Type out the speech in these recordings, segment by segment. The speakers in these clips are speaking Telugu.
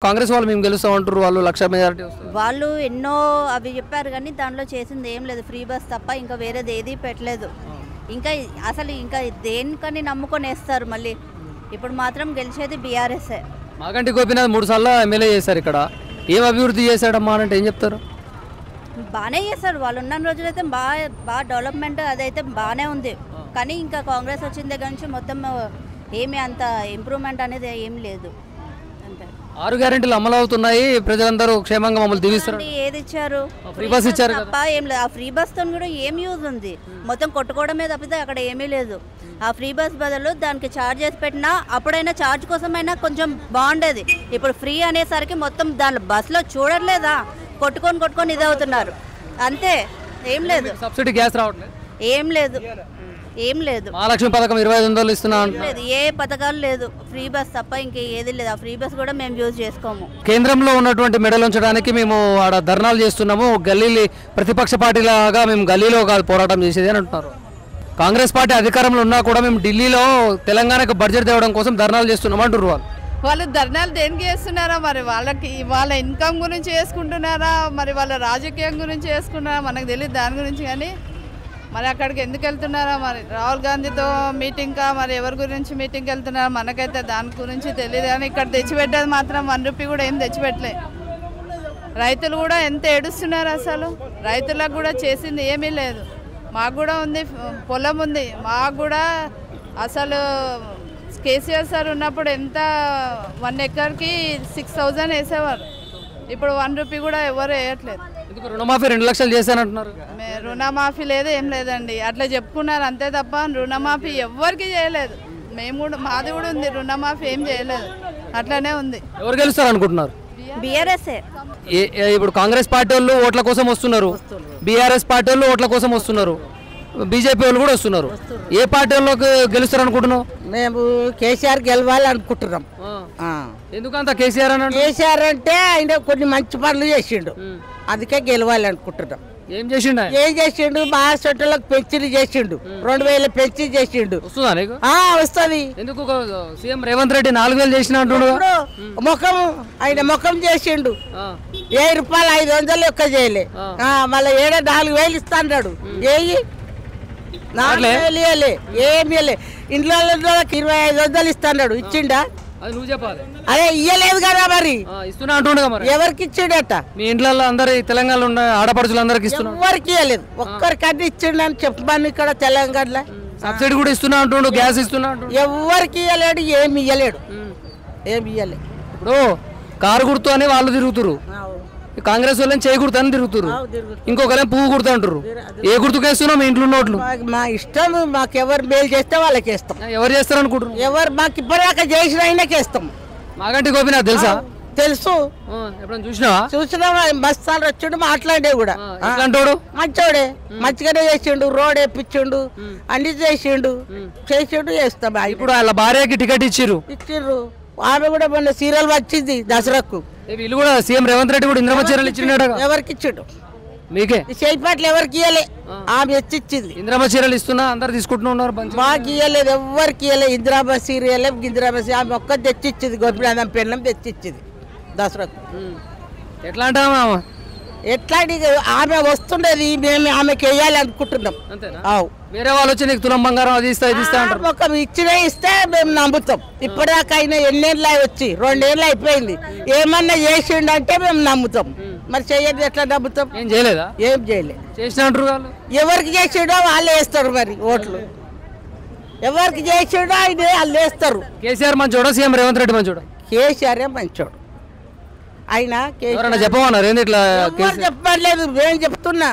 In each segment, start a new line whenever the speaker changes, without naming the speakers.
కాంగ్రెస్ వాళ్ళు మేము గెలుస్తామంటారు, వాళ్ళు 1,00,000 మెజారిటీ వస్తుంది.
వాళ్ళు ఎన్నో అవి చెప్పారు కానీ దాంట్లో చేసింది ఏం లేదు. ఫ్రీ బస్ తప్ప ఇంకా వేరేది ఏది పెట్టలేదు. ఇంకా అసలు ఇంకా దేనికని నమ్ముకొని వేస్తారు మళ్ళీ. ఇప్పుడు మాత్రం గెలిచేది బీఆర్ఎస్ఏ.
మాగంటి గోపీనాథ్ 3 సార్లు ఎమ్మెల్యే చేశారు. ఇక్కడ ఏం అభివృద్ధి చేశాడమ్మా అంటే ఏం చెప్తారు?
బాగానే చేస్తారు. వాళ్ళు ఉన్న రోజులైతే బాగా డెవలప్మెంట్ అదైతే బాగానే ఉంది. కానీ ఇంకా కాంగ్రెస్ వచ్చిన దగ్గర నుంచి మొత్తం ఏమీ అంత ఇంప్రూవ్మెంట్ అనేది ఏం లేదు. అంతే.
6 గ్యారెంటీలు అమలు అవుతున్నాయి, ప్రజలందరూ క్షేమంగా మమ్మల్ని దీవిస్తారు.
ఏది ఇచ్చారు?
ఫ్రీ బస్ ఇచ్చారు
తప్ప ఏం లేదు. ఆ ఫ్రీ బస్ తో కూడా ఏం యూజ్ ఉంది? మొత్తం కొట్టుకోవడమే తప్పితే అక్కడ ఏమీ లేదు. ఆ ఫ్రీ బస్ బదులు దానికి ఛార్జ్ చేసి పెట్టినా అప్పుడైనా ఛార్జ్ కోసమైనా కొంచెం బాగుండేది. ఇప్పుడు ఫ్రీ అనేసరికి మొత్తం దాని బస్సులో చూడట్లేదా, కొట్టుకొని ఇది అవుతున్నారు అంతే. ఏం లేదు.
సబ్సిడీ గ్యాస్ రావట్లేదు,
ఏం లేదు.
మహాలక్ష్మి పథకం 25,000 ఇస్తున్నా
లేదు, ఏ పథకాలు లేదు. ఫ్రీ బస్ తప్ప ఇంకే ఏది లేదు. ఆ ఫ్రీ బస్ కూడా మేము యూజ్ చేసుకోము.
కేంద్రంలో ఉన్నటువంటి మెడలు ఉంచడానికి మేము ఆడ ధర్నాలు చేస్తున్నాము. గల్లీలు ప్రతిపక్ష పార్టీలాగా మేము గల్లీలో కాదు పోరాటం చేసేది అని అంటున్నారు. కాంగ్రెస్ పార్టీ అధికారంలో ఉన్నా కూడా మేము ఢిల్లీలో తెలంగాణకు బడ్జెట్ తేవడం కోసం ధర్నాలు చేస్తున్నాం అంటారు.
వాళ్ళు ధర్నాలు దేనికి చేస్తున్నారా? మరి వాళ్ళకి వాళ్ళ ఇన్కమ్ గురించి చేసుకుంటున్నారా, మరి వాళ్ళ రాజకీయం గురించి చేసుకున్నారా మనకు తెలియదు దాని గురించి. కానీ మరి అక్కడికి ఎందుకు వెళ్తున్నారా? మరి రాహుల్ గాంధీతో మీటింగ్కా, మరి ఎవరి గురించి మీటింగ్కి వెళ్తున్నారా మనకైతే దాని గురించి తెలియదు. కానీ ఇక్కడ తెచ్చిపెట్టేది మాత్రం 1 రూపీ కూడా ఏం తెచ్చిపెట్టలే. రైతులు కూడా ఎంత ఏడుస్తున్నారు అసలు. రైతులకు కూడా చేసింది ఏమీ లేదు. మాకు కూడా ఉంది, పొలం ఉంది. మాకు కూడా అసలు కేసీఆర్ సార్ ఉన్నప్పుడు ఎంత 1 ఎకర్కి 6,000 వేసేవారు. ఇప్పుడు 1 రూపీ కూడా ఎవరు వేయట్లేదు.
రుణమాఫీ 2 లక్షలు చేశానంటున్నారు.
రుణమాఫీ లేదు, ఏం లేదండి. అట్లా చెప్పుకున్నారు అంతే తప్ప రుణమాఫీ ఎవ్వరికి చేయలేదు. మేము కూడా మాది కూడా ఉంది, రుణమాఫీ ఏం చేయలేదు. అట్లానే ఉంది.
ఎవరు గెలుస్తారు అనుకుంటున్నారు?
బీఆర్ఎస్ఏ.
ఇప్పుడు కాంగ్రెస్ పార్టీ వాళ్ళు ఓట్ల కోసం వస్తున్నారు, బీఆర్ఎస్ పార్టీ వాళ్ళు ఓట్ల కోసం వస్తున్నారు, బీజేపీ వాళ్ళు కూడా వస్తున్నారు. ఏ పార్టీ వాళ్ళకి గెలుస్తారు అనుకుంటున్నావు?
మేము కేసీఆర్ గెలవాలి అనుకుంటున్నాం.
ఎందుకంత కేసీఆర్ అని?
కేసీఆర్ అంటే ఆయన కొన్ని మంచి పనులు చేసిండు, అందుకే గెలవాలి అనుకుంటున్నాం.
ఏం చేసిండు?
ఏం చేసిండు? మా హాస్పిటల్కి పెన్షన్ చేసిండు, 2,000 పెన్షన్ చేసిండు.
వస్తుందా నీకు?
వస్తుంది.
ఎందుకు సీఎం రేవంత్ రెడ్డి 4,000 చేసిన అంటున్నాడు?
ఆయన ముఖం చేసిండు. 1000 రూపాయలు 500 లెక్క చేయలే, మళ్ళీ 4,000 ఇస్తా అన్నాడు. ఏమి 4,000 ఇవ్వలే, ఏమి ఇవ్వలే. ఇంట్లో 25,000 ఇస్తా అన్నాడు. ఇచ్చిండా?
అది నువ్వు చెప్పాలి.
అదే ఇయ్యలేదు కదా, మరి
ఇస్తున్నా అంటుండగా. మరి
ఎవరికి ఇచ్చిండట?
మీ ఇంట్లో అందరు తెలంగాణలో ఉన్న ఆడపడుచులు అందరికి ఇస్తున్నా?
ఎవరికి ఇవ్వలేదు, ఒక్కరికన్నా ఇచ్చిండు అని చెప్పమని. ఇక్కడ తెలంగాణలో
సబ్సిడీ కూడా ఇస్తున్నా అంటుండు, గ్యాస్ ఇస్తున్నా అంటుండు.
ఎవరికి ఇవ్వలేడు, ఏమి ఇవ్వలేడు, ఏమి ఇవ్వలేదు.
ఇప్పుడు కారు గుర్తు అని వాళ్ళు తిరుగుతురు, కాంగ్రెస్ వాళ్ళని చేయి గుర్తు అని తిరుగుతురు, ఇంకొకరేం పువ్వు గుర్తు అంటారు. ఏ గుర్తుకు వేస్తున్నావు? మీ ఇంట్లో నోట్లు
మా ఇష్టం. మాకు ఎవరు మేలు చేస్తే వాళ్ళకి వేస్తాం.
ఎవరు చేస్తారు అనుకుంటున్నారు?
ఎవరు మాకు ఇప్పటిదాకా చేసిన ఆయనకి వేస్తాం.
మాగంటి గోపీనాథ్ తెలుసా?
తెలుసు.
ఎప్పుడైనా చూసినావా?
చూసినా మస్తాలు వచ్చిండు, మాట్లాడే కూడా
అంటాడు.
మంచోడే, మంచిగానే చేసిండు. రోడ్ వేపించిండు, అన్ని చేసిండు, చేస్తాం.
ఇప్పుడు వాళ్ళ భార్యకి టికెట్ ఇచ్చిర్రు.
ఆమె కూడా మొన్న సీరియల్ వచ్చింది దసరాకు.
వీళ్ళు కూడా సీఎం రేవంత్ రెడ్డి కూడా ఇంద్రమ్మ చీరలు ఇచ్చినాడు.
ఎవరికి ఇచ్చిండు?
మీకే.
చేయిపాట్లు ఎవరికి ఇవ్వలే, ఆమె ఇచ్చింది.
ఇంద్రమ్మ చీరలు ఇస్తున్నా అందరు తీసుకుంటూ ఉన్నారు.
మాకు ఇవ్వలేదు, ఎవరికి ఇవ్వలేదు. ఇందిరాబా సీరియల్, ఇందిరాబా ఆమె ఒక్క తెచ్చిచ్చింది. గోపినాథం పెన్నం తెచ్చిచ్చింది దసరాకు.
ఎట్లా అంటామా?
ఎట్లాంటి ఆమె వస్తుండేది, మేము ఆమెకి వేయాలి అనుకుంటున్నాం.
వేరే వాళ్ళు వచ్చి నీకు తులం బంగారం అది ఇస్తా ఇది ఇస్తా అంటారు.
ఒక ఇస్తే మేము నమ్ముతాం. ఇప్పటిదాకా అయినా ఎన్నేళ్ళు వచ్చి 2 ఏళ్ళు అయిపోయింది. ఏమన్నా చేసిండు అంటే మేము నమ్ముతాం. మరి చెయ్యదు ఎట్లా నమ్ముతాం?
ఏం చేయలేదా?
ఏం చేయలేదు.
చేసిన అంటారు వాళ్ళు.
ఎవరికి చేసిండో వాళ్ళే వేస్తారు మరి ఓట్లు. ఎవరికి చేసిండో ఆయన వాళ్ళు వేస్తారు.
కేసీఆర్ మంచోడా, సీఎం రేవంత్ రెడ్డి మంచోడా?
కేసీఆరే మంచోడు. ఆయన
చెప్పమన్నారు ఏంది ఇట్లా?
చెప్పలేదు, మేము చెప్తున్నా.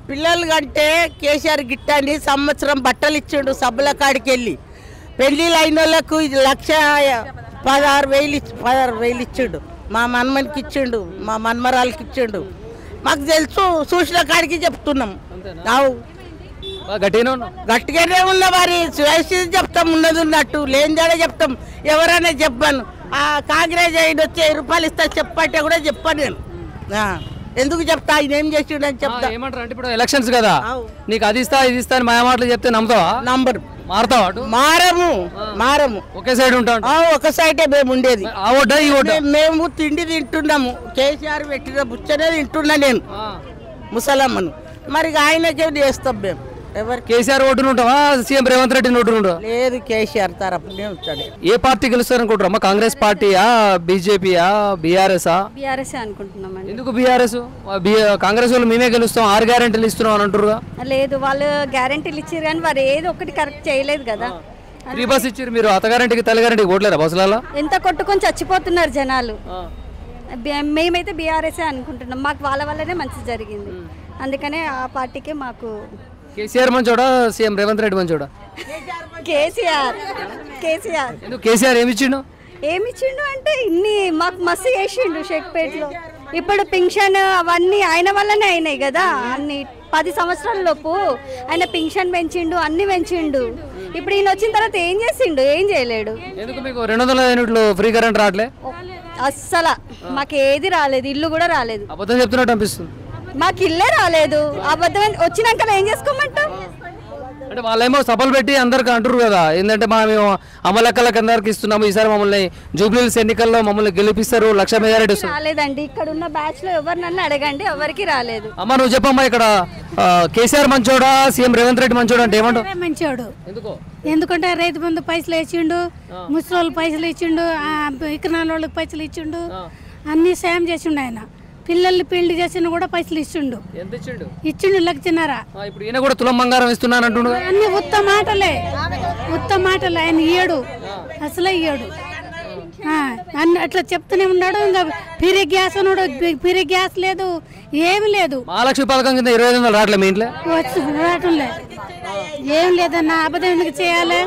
పిల్లలు కంటే కేసీఆర్ గిట్టండి సంవత్సరం బట్టలు ఇచ్చిండు. సబ్బుల కాడికి వెళ్ళి పెళ్లిళ్ళు అయిన వాళ్ళకు 1,16,000 ఇచ్చిండు. మా మన్మనికి ఇచ్చిండు, మా మన్మరాలకి ఇచ్చిండు. మాకు తెలుసు, చూసిన కాడికి చెప్తున్నాం. గట్టిగానే ఉన్నా మరి చెప్తాం, ఉన్నది ఉన్నట్టు. లేనిదాడే చెప్తాం. ఎవరైనా చెప్పాను. కాంగ్రెస్ అయిన వచ్చి 1000 రూపాయలు ఇస్తా చెప్పంటే కూడా చెప్పాను నేను. ఎందుకు చెప్తా? ఆయన ఏం చేసిండు అని చెప్తా.
ఏమంటారు అంటే ఇప్పుడు ఎలక్షన్స్ కదా, నీకు అది ఇస్తా ఇది ఇస్తా అని మాయ మాటలు చెప్తే నమ్ముతావా?
నంబర్
మారుతావా అటు?
మారము
ఒకే సైడ్ ఉంటాడు.
ఒక సైడే మేము ఉండేది.
ఆ ఓటా ఈ ఓటా?
మేము తిండి తింటున్నాము. కేసీఆర్ పెట్టిన బుచ్చనే తింటున్నా నేను, ముసలమ్మను. మరి ఆయనకే చేస్తాం మేము. ఎవరికి
కేసీఆర్ ఓటును ఉంటావా, సీఎం రేవంత్ రెడ్డి ఓటును ఉంటావా?
లేదు, కేసీఆర్ తరపునే ఉంటాడు.
ఏ పార్టీ గెలుస్తారనుకుంటారమ్మా? కాంగ్రెస్ పార్టీయా, బీజేపీయా, బీఆర్ఎస్ఆ?
బీఆర్ఎస్ అనుకుంటున్నామండి.
ఎందుకు బీఆర్ఎస్? కాంగ్రెస్ వాళ్ళు మేమే గెలుస్తాం, 6 గ్యారెంటీలు ఇస్తున్నాం అని అంటారుగా.
లేదు, వాళ్ళు గ్యారెంటీలు ఇచ్చారు కానీ వారు ఏదో ఒకటి కరెక్ట్ చేయలేదు కదా.
ఫ్రీ బస్ ఇచ్చారు, మీరు అత్త గ్యారెంటీకి తల్లి గ్యారెంటీకి ఓట్లేరా బస్సులలో?
ఎంత కొట్టుకొని చచ్చిపోతున్నారు జనాలు. మేమైతే బీఆర్ఎస్ అనుకుంటున్నాం. మాకు వాళ్ళ వల్లనే మంచి జరిగింది, అందుకనే ఆ పార్టీకే మాకు.
కేసీఆర్ మంచోడా, సీఎం రేవంత్ రెడ్డి మంచోడా?
కేసీఆర్.
ఎందుకు కేసీఆర్ ఏమిచ్చిండు?
ఏమిచ్చిండు అంటే ఇన్ని మాకు మస్తు చేసిండు షేక్పేట్లో. ఇప్పుడు పింఛన్ అవన్నీ ఆయన వల్లనే అయినాయి కదా. అన్ని 10 సంవత్సరాల లోపు ఆయన పింఛన్ పెంచిండు, అన్ని పెంచిండు. ఇప్పుడు ఈయన వచ్చిన తర్వాత ఏం చేసిండు? ఏం చేయలేడు.
ఎందుకు మీకు 200 యూనిట్లు ఫ్రీ కరెంట్ రావట్లే?
అస్సలు మాకు ఏది రాలేదు, ఇల్లు కూడా రాలేదు.
అబద్ధం చెప్తున్నట్టు అనిపిస్తుంది.
మాకు ఇల్లే రాలేదు. అబద్ధం వచ్చినాక ఏం చేసుకోమంటాం?
అంటే వాళ్ళేమో సభలు పెట్టి అందరికి అంటారు కదా, ఏంటంటే మేము అమలక్కలకు అందరికి ఇస్తున్నాము, ఈసారి మమ్మల్ని జూబ్లీహిల్స్ ఎన్నికల్లో మమ్మల్ని గెలిపిస్తారు, 1,00,000 మెజారిటీ వస్తుంది.
రాలేదండి. ఇక్కడ ఉన్న బ్యాచ్ లో ఎవరినన్నా అడగండి, ఎవరికి రాలేదు.
అమ్మ నువ్వు చెప్పమ్మా, ఇక్కడ కేసీఆర్ మంచోడా, సీఎం రేవంత్ రెడ్డి మంచోడా అంటే ఏమంటావు?
మంచోడు.
ఎందుకో?
ఎందుకంటే రైతు బంధు పైసలు ఇచ్చిండు, ముసలి పైసలు ఇచ్చిండు, ఇకనాల వాళ్ళకి పైసలు ఇచ్చిండు, అన్ని సాయం చేసిండు. ఆయన పిల్లల్ని పెళ్లి చేసిన కూడా పైసలు ఇచ్చిండు.
ఎంత ఇచ్చిండు?
ఇచ్చిండు 1,00,000.
ఇప్పుడు ఈయన కూడా తులం బంగారం ఇస్తున్నాను అంటుండు.
అన్ని ఉత్త మాటలే. ఆయన ఇయ్యడు, అసలే ఇయ్యడు. అన్ని అట్లా చెప్తూనే ఉన్నాడు. ఇంకా ఫిరే గ్యాస్ అన్నాడు, ఫిరే గ్యాస్ లేదు, ఏమి లేదు.
మహాలక్ష్మి పథకం కింద 25,000 రావట్లే మీ ఇంట్లో?
రావటం లేదు, ఏం లేదన్న. అబద్ధం ఎందుకు చేయాలి?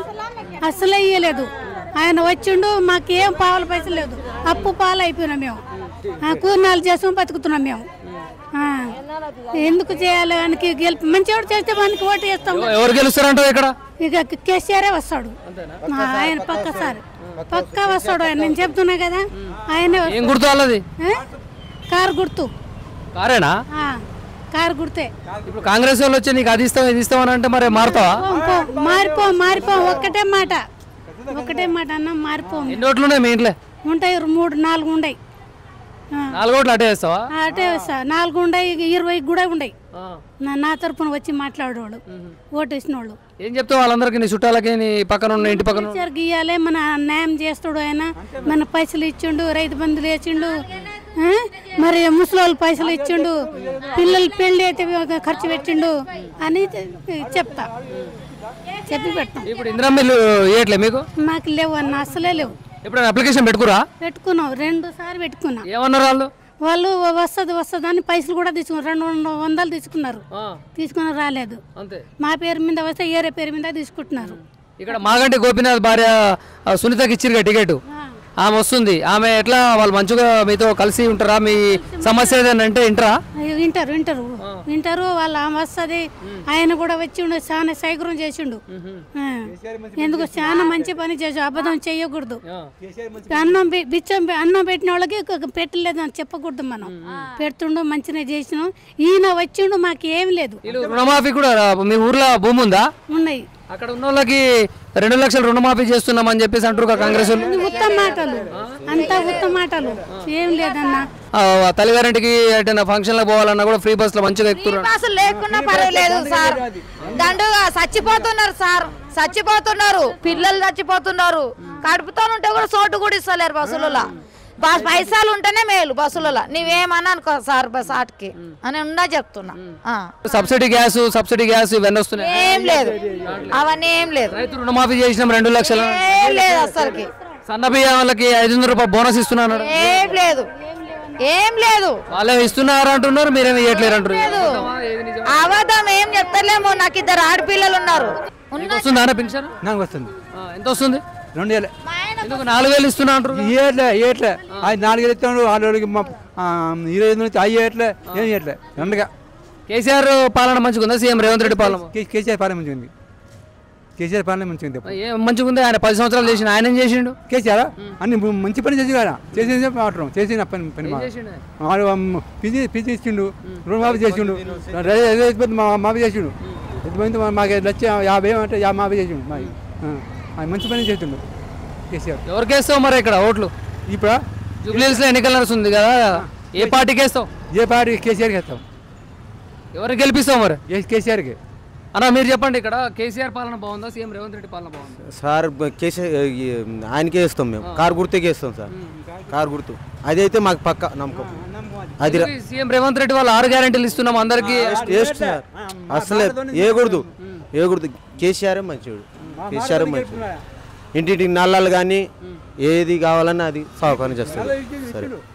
అసలే ఇయ్యలేదు. ఆయన వచ్చిండు, మాకేం పావుల పైసలు లేదు, అప్పు పాలు అయిపోయినాం మేము. కూరనాలు చేసాం, బతుకుతున్నాం మేము. ఎందుకు చేయాలి? ఆయనకి మంచివాడు చేస్తే మనకి ఓటు వేస్తాం.
ఎవరు గెలుస్తారంటావు ఇక్కడ?
ఇక కేసీఆర్ వస్తాడు. ఆయన పక్కా వస్తాడు. ఆయన నేను చెప్తున్నా కదా, ఆయన.
ఏం గుర్తు వాళ్ళది?
కారు గుర్తు.
కారేనా?
కారు గుర్తే.
ఇప్పుడు కాంగ్రెస్ వాళ్ళు వచ్చి నీకు అది ఇస్తాం ఇది ఇస్తామని అంటే మరి మారుతావా?
మారిపో. ఒక్కటే మాట అన్న, మారిపో.
ఎన్ని ఓట్లు ఉన్నాయి మీ ఇంట్లో?
ఉంటాయి 3, 4 ఉన్నాయి.
4 ఓట్లు అటే వేస్తావా?
అటే వేస్తా. 4 ఉన్నాయి, 20 కూడా ఉన్నాయి. నా తరపున వచ్చి మాట్లాడేవాళ్ళు, ఓటు వేసిన వాళ్ళు.
ఏం చెప్తావు వాళ్ళందరికీ, నీ చుట్టాలకి, నీ పక్కన ఉన్న ఇంటి పక్కన?
గీయాలి, మన న్యాయం చేస్తాడు ఆయన. మన పైసలు ఇచ్చిండు, రైతు బంధులు వేసిండు, మరి ముసలి వాళ్ళు పైసలు ఇచ్చిండు, పిల్లలు పెళ్లి అయితే ఖర్చు పెట్టిండు అని చెప్తా, చెప్పి పెడతాం.
ఇప్పుడు ఇందిరమ్మలు ఇవ్వట్లే మీకు?
మాకు లేవు అన్న, అసలే లేవు.
ఇప్పుడు అప్లికేషన్ పెట్టుకురా?
పెట్టుకున్నాం, 2 సార్లు పెట్టుకున్నా.
ఏమన్నారు
వాళ్ళు వస్తుంది అని పైసలు కూడా తీసుకున్నారు. 200 తీసుకున్నారు, తీసుకుని రాలేదు. మా పేరు మీద వస్తే ఏరే పేరు మీద తీసుకుంటున్నారు.
ఇక్కడ మాగంటి గోపీనాథ్ భార్య సునీతకి ఇచ్చిరుగా టికెట్, ఆమె వస్తుంది. ఆమె ఎట్లా వాళ్ళు మంచిగా మీతో కలిసి ఉంటారా? మీ సమస్య ఏదైనా అంటే
వింటారు వాళ్ళు. ఆమె వస్తుంది, ఆయన కూడా వచ్చిండు, చాలా సైకర్యం చేసిండు. ఎందుకు చాలా మంచి పని చేసి, అబద్ధం చేయకూడదు. అన్నం పెట్టిన వాళ్ళకి పెట్టలేదు అని చెప్పకూడదు. మనం పెడుతుండు, మంచిగా చేసినాం. ఈయన వచ్చిండు, మాకు ఏం లేదు.
రుణమాఫీ కూడా మీ ఊర్లో భూమి ఉందా?
ఉన్నాయి.
అక్కడ ఉన్న వాళ్ళకి 2 లక్షలు రుణమాఫీ చేస్తున్నామని చెప్పేసి అంటారు కాంగ్రెస్ వాళ్ళు.
ఉత్తమ మాటలు, అంతా ఉత్తమ మాటలు, ఏం లేదన్నా.
తల్లిగారింటికి ఎటైనా ఫంక్షన్ లో పోవాలన్నా కూడా ఫ్రీ బస్ లో మంచిగా ఎక్కుతున్నారు.
బస్సు లేకున్నా పర్వాలేదు సార్, దండుగా చచ్చిపోతున్నారు సార్, చచ్చిపోతున్నారు పిల్లలు, చచ్చిపోతున్నారు. కడుపుతో ఉంటే కూడా చోటు కూడా ఇస్తలేరు బస్సులలో. పైసలు ఉంటేనే మేలు బస్సులలో. నీవేమన్నా అనుకో సార్, బస్ ఆటకి అని ఉన్నా చెప్తున్నా.
సబ్సిడీ గ్యాస్ ఇవన్నీ వస్తున్నాయి.
ఏం లేదు, అవన్నీ ఏం లేదు.
రైతు రుణమాఫీ చేసినాం 2 లక్షలు,
ఏం లేదు అసలుకి.
సన్న బియ్యం వాళ్ళకి 500 రూపాయలు బోనస్ ఇస్తున్నారు.
ఏం లేదు, ఏం లేదు.
వాళ్ళే ఇస్తున్నారు అంటున్నారు, మీరేమి ఇవ్వట్లేరు అంటున్నారు.
అబద్ధం ఏం చెప్తలేము. నాకు 2 ఆడపిల్లలు ఉన్నారు.
వస్తుందా పెన్షన్?
నాకు వస్తుంది.
ఎంత వస్తుంది?
2,000.
ఎందుకు 4,000 ఇస్తున్నా అంటారు?
ఇయ్యట్లే. అది 4,000 ఇస్తాడు. వాళ్ళకి 25 నుంచి అవి ఇయ్యట్లే, ఏం ఇయ్యట్లే. రెండుగా
కేసీఆర్ పాలన మంచిగా ఉందా, సీఎం రేవంత్ రెడ్డి పాలన?
కేసీఆర్ పాలన మంచిగా ఉంది. కేసీఆర్ పాలన మంచిగా ఉంది.
ఏం మంచిగా ఉంది? ఆయన 10 సంవత్సరాలు చేసిన, ఆయన ఏం చేసిండు?
కేసీఆర్ అన్ని మంచి పని చేసి కదా, చేసిన మాట్లాడడం, చేసిన పని పీజీ ఇచ్చిండు, రుణమాఫీ చేసిండు, మాఫీ చేసిండు, ఎంతమంది మాకు లక్ష 50 అంటే 50 చేసిండు మాకు ఆయన మంచి పని చేస్తుండు కేసీఆర్.
ఎవరికి వేస్తావు మరి ఇక్కడ ఓట్లు?
ఇప్పుడు
జూబ్లీహిల్స్లో ఎన్నికలు నడుస్తుంది కదా, ఏ పార్టీకి వేస్తావు?
ఏ పార్టీ కేసీఆర్కి వేస్తాం.
ఎవరికి గెలిపిస్తావు మరి?
కేసీఆర్కి.
అన్న మీరు చెప్పండి, ఇక్కడ కేసీఆర్ పాలన బాగుందా, సీఎం రేవంత్ రెడ్డి పాలన బాగుందా?
సార్ కేసీఆర్ ఆయనకే వేస్తాం మేము, కారు గుర్తుకే వేస్తాం సార్. కారు గుర్తు అదైతే మాకు పక్క నమ్మకం. అది
సీఎం రేవంత్ రెడ్డి వాళ్ళు 6 గ్యారెంటీలు ఇస్తున్నాం అందరికి,
సార్ అసలే ఏకూడదు కేసీఆర్ మంచివాడు. కేసీఆర్ మంచివాడు. ఇంటింటికి నల్లాలు కానీ ఏది కావాలన్నా అది సౌకర్యం చేస్తారు. సరే